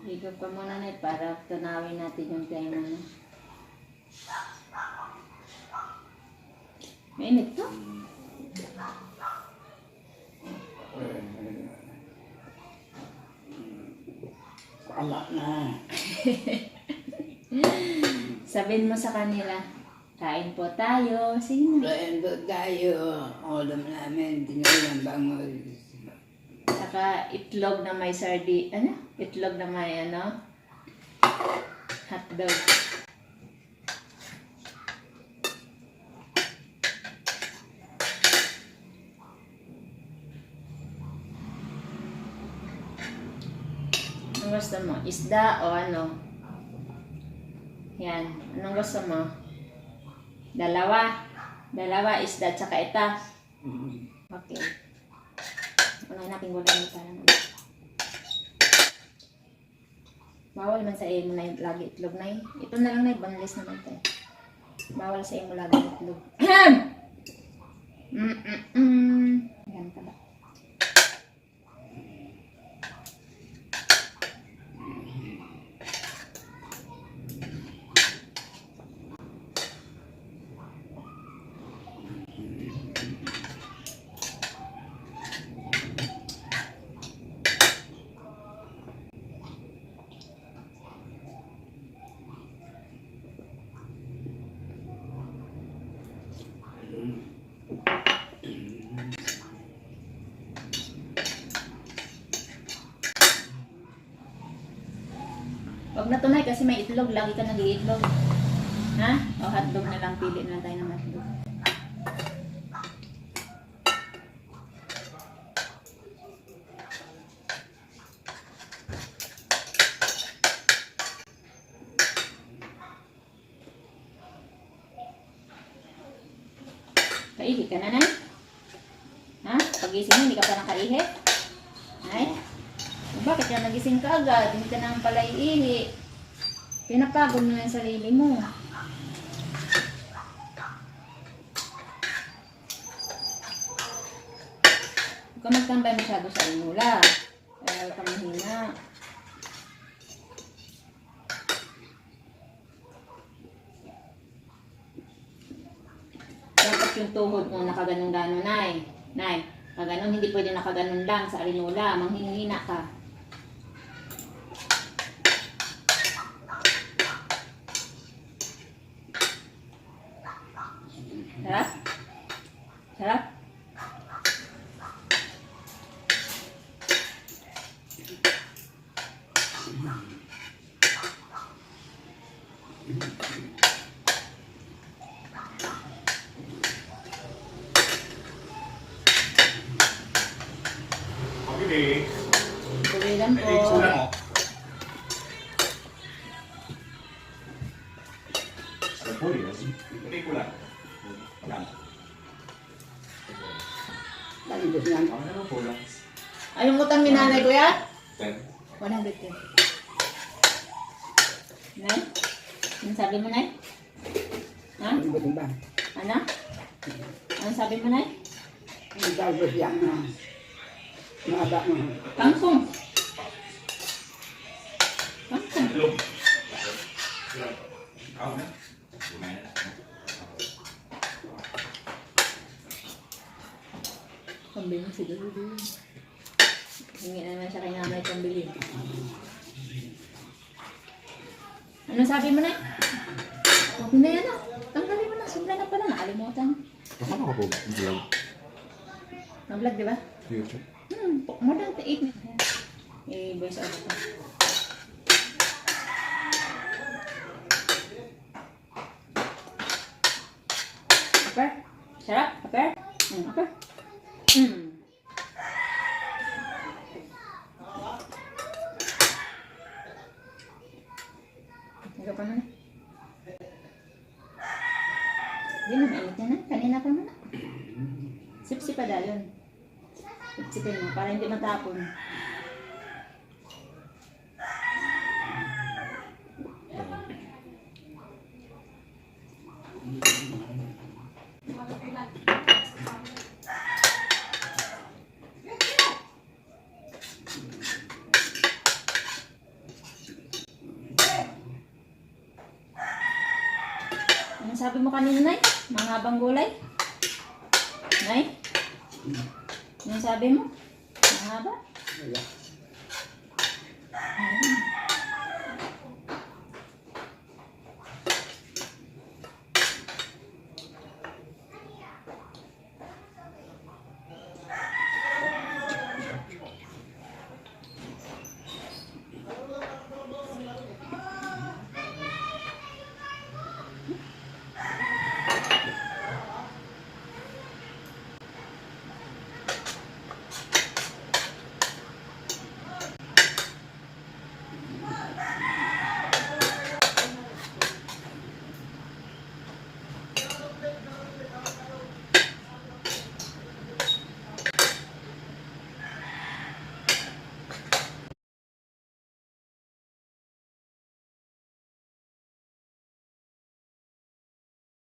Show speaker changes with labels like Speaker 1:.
Speaker 1: Higop ka muna na para tunawin natin yung tema na. Mainit to?
Speaker 2: Wala na.
Speaker 1: Sabihin mo sa kanila, kain po tayo. Sino?
Speaker 2: Kain po tayo. Ulam namin, tinulang bangoy.
Speaker 1: Saka itlog na may Itlog na may hotdog. Anong gusto mo? Isda o ano? Yan. Anong gusto mo? Dalawa. Dalawa, isda tsaka ita. Okay. Unahin natin gulay para naman. Bawal man sa iyo na lagi itlog na eh. Ito na lang na banlis naman tayo. Bawal sa iyo lagi itlog. Yan ka ba? Huwag na tunay kasi may itlog. Lagi ka nag-iitlog. Ha? O hotdog na lang. Pili na lang tayo ng hotdog. Kaihi ka na, Nay? Ha? Pagising mo, hindi ka pa nakaihi? Nay? Bakit ka nagising ka agad? Hindi ka naman pala iihi. Pinapagod mo na yung sarili mo. Huwag ka magtambay masyado sa inula. Kaya huwag ka mahina. Dapat yung tuhod mo nakaganon-ganon, Nay. Nay, kaganon, hindi pwede nakaganon lang sa arinula. Manghihina ka. Sarap? Sarap?
Speaker 3: Okay.
Speaker 1: Tuloy lang po.
Speaker 3: Kulang mo. Sa puli, hindi kulang. Kulang.
Speaker 2: Talibos yan.
Speaker 3: Ano naman kulang?
Speaker 1: Anong utang ni nanay, kuya?
Speaker 3: 10.
Speaker 1: 110. Nay? Anong sabi mo, Nay? Ha?
Speaker 2: Talibos ba?
Speaker 1: Ano? Anong sabi mo, Nay?
Speaker 2: Ang talibos yan na. Maaba mo.
Speaker 1: Kangkong. Kangkong.
Speaker 3: Tulog. Ako na. Kumain na.
Speaker 1: Pambili siguro din. Hingi na naman siya kay nanay pambili. Ano sabi mo, Nay? Huwag na yan, ah. Tanggalin mo na. Sobra na pala. Nakalimutan.
Speaker 3: Ano ako po? Vlog.
Speaker 1: Mag-vlog, di ba?
Speaker 3: YouTube.
Speaker 1: More than 8 minutes. I-voice out ko. Upper? Sarap? Upper? Upper? Ikaw pa muna. Hindi na, mainit na na. Kanina pa muna. Sip-sip pa dalon. Sipsipin mo para hindi matapon. sabi mo kanina, Nay? Mga habang gulay? Nay? Anong sabi mo? Mga haba?
Speaker 2: Wala.
Speaker 1: Ayun.